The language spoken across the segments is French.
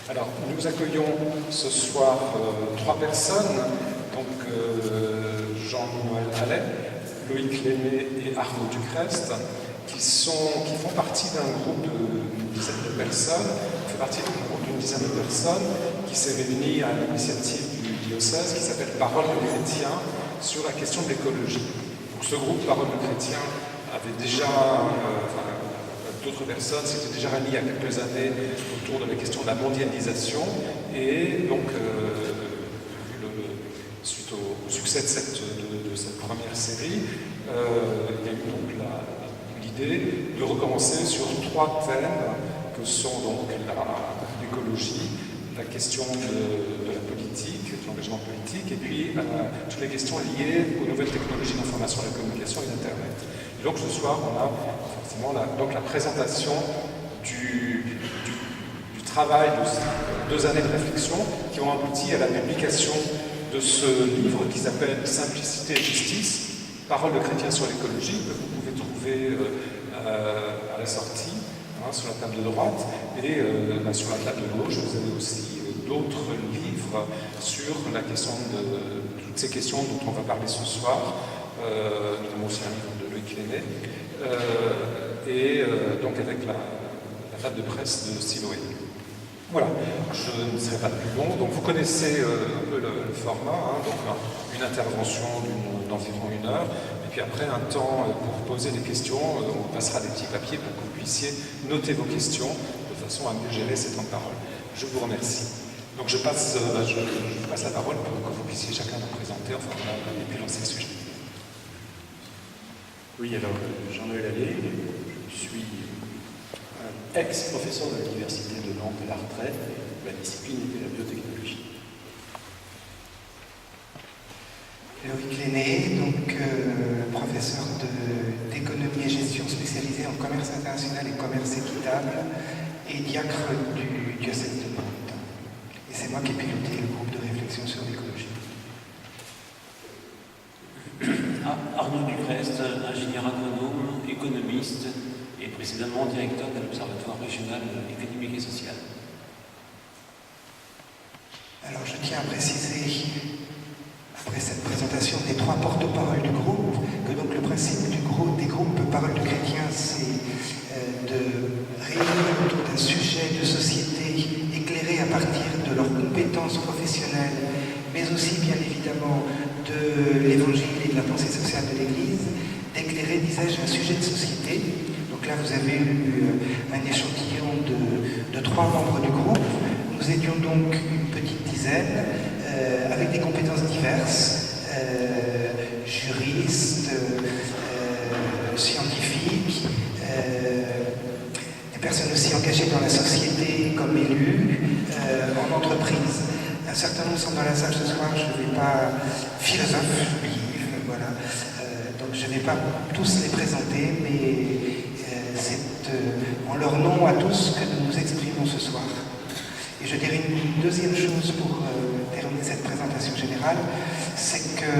Alors, nous accueillons ce soir trois personnes, donc Jean-Noël Allais, Loïc Léné et Arnaud Ducrest, qui font partie d'un groupe d'une dizaine de personnes, qui s'est réuni à l'initiative du diocèse, qui s'appelle Parole de chrétiens sur la question de l'écologie. Donc ce groupe Parole de chrétiens avait déjà, d'autres personnes s'étaient déjà réunies il y a quelques années autour de la question de la mondialisation, et donc suite au succès de cette première série, il y a eu donc l'idée de recommencer sur trois thèmes que sont donc l'écologie, la question de la politique, de l'engagement politique, et puis toutes les questions liées aux nouvelles technologies d'information, de la communication et d'Internet. Et donc ce soir, on a forcément la présentation du travail de ces 2 années de réflexion qui ont abouti à la publication de ce livre qui s'appelle Simplicité et justice, Paroles de chrétiens sur l'écologie, que vous pouvez trouver à la sortie, sur la table de droite, et sur la table de gauche, vous avez aussi d'autres livres sur la question de toutes ces questions dont on va parler ce soir, notamment aussi un livre de Loïc Léné, donc avec la table de presse de Siloé. Voilà, je ne serai pas plus long. Donc vous connaissez un peu le format, donc une intervention d'environ 1 heure, et puis après un temps pour poser des questions. On passera des petits papiers pour que vous puissiez noter vos questions de façon à mieux gérer ces temps de parole. Je vous remercie. Donc je passe la parole pour que vous puissiez chacun vous présenter, et puis lancer le sujet. Oui, alors Jean-Noël Allais, je suis ex-professeur de l'Université de Nantes à la retraite. La discipline était la biotechnologie. Loïc Léné, donc professeur d'économie et gestion spécialisé en commerce international et commerce équitable et diacre du diocèse de Nantes. Et c'est moi qui ai piloté le groupe de réflexion sur l'écologie. Arnaud Ducrest, ingénieur agronome, économiste et précédemment directeur de l'Observatoire régional économique et social. Alors je tiens à préciser, après cette présentation des trois porte-paroles du groupe, que donc le principe des groupes Paroles de chrétiens, c'est de réunir autour d'un sujet de société éclairé à partir de leurs compétences professionnelles, mais aussi bien évidemment de l'évangile et de la pensée sociale de l'Église, d'éclairer, disais-je, un sujet de société. Donc là, vous avez eu un échantillon de 3 membres du groupe. Nous étions donc une petite dizaine, avec des compétences diverses, juristes, scientifiques, des personnes aussi engagées dans la société comme élus, en entreprise. Un certain nombre sont dans la salle ce soir, je ne vais pas... philosophes, voilà. Donc je ne vais pas tous les présenter, mais c'est en leur nom à tous que nous nous exprimons ce soir. Et je dirais une deuxième chose pour terminer cette présentation générale, c'est que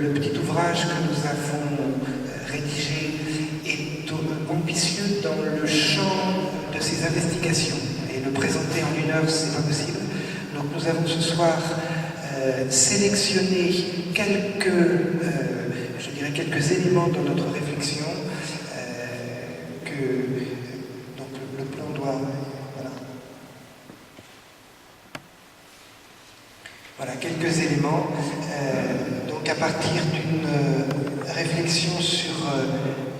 le petit ouvrage que nous avons rédigé est ambitieux dans le champ de ces investigations. Et le présenter en 1 heure, c'est pas possible. Donc nous avons ce soir sélectionné quelques éléments dans notre réflexion donc le plan doit... Voilà, quelques éléments. Donc à partir d'une réflexion sur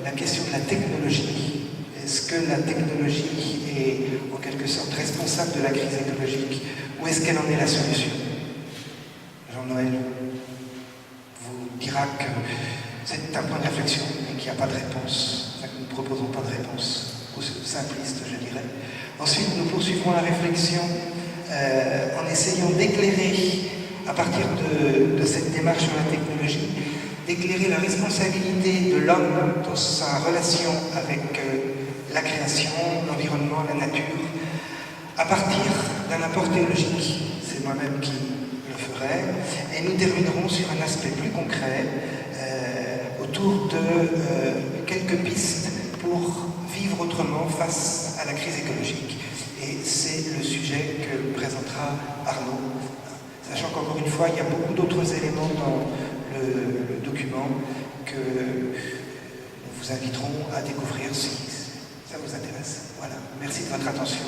la question de la technologie. Est-ce que la technologie est en quelque sorte responsable de la crise écologique ou est-ce qu'elle en est la solution? Jean-Noël vous dira que c'est un point de réflexion et qu'il n'y a pas de réponse. Enfin, nous ne proposons pas de réponse, ou simpliste, je dirais. Ensuite, nous poursuivrons la réflexion en essayant d'éclairer, à partir de cette démarche sur la technologie, d'éclairer la responsabilité de l'homme dans sa relation avec la création, l'environnement, la nature, à partir d'un apport théologique. C'est moi-même qui le ferai. Et nous terminerons sur un aspect plus concret autour de quelques pistes pour vivre autrement face à la crise écologique. et c'est le sujet que présentera Arnaud. Sachant qu'encore une fois, il y a beaucoup d'autres éléments dans le document que nous vous inviterons à découvrir si ça vous intéresse. Voilà, merci de votre attention.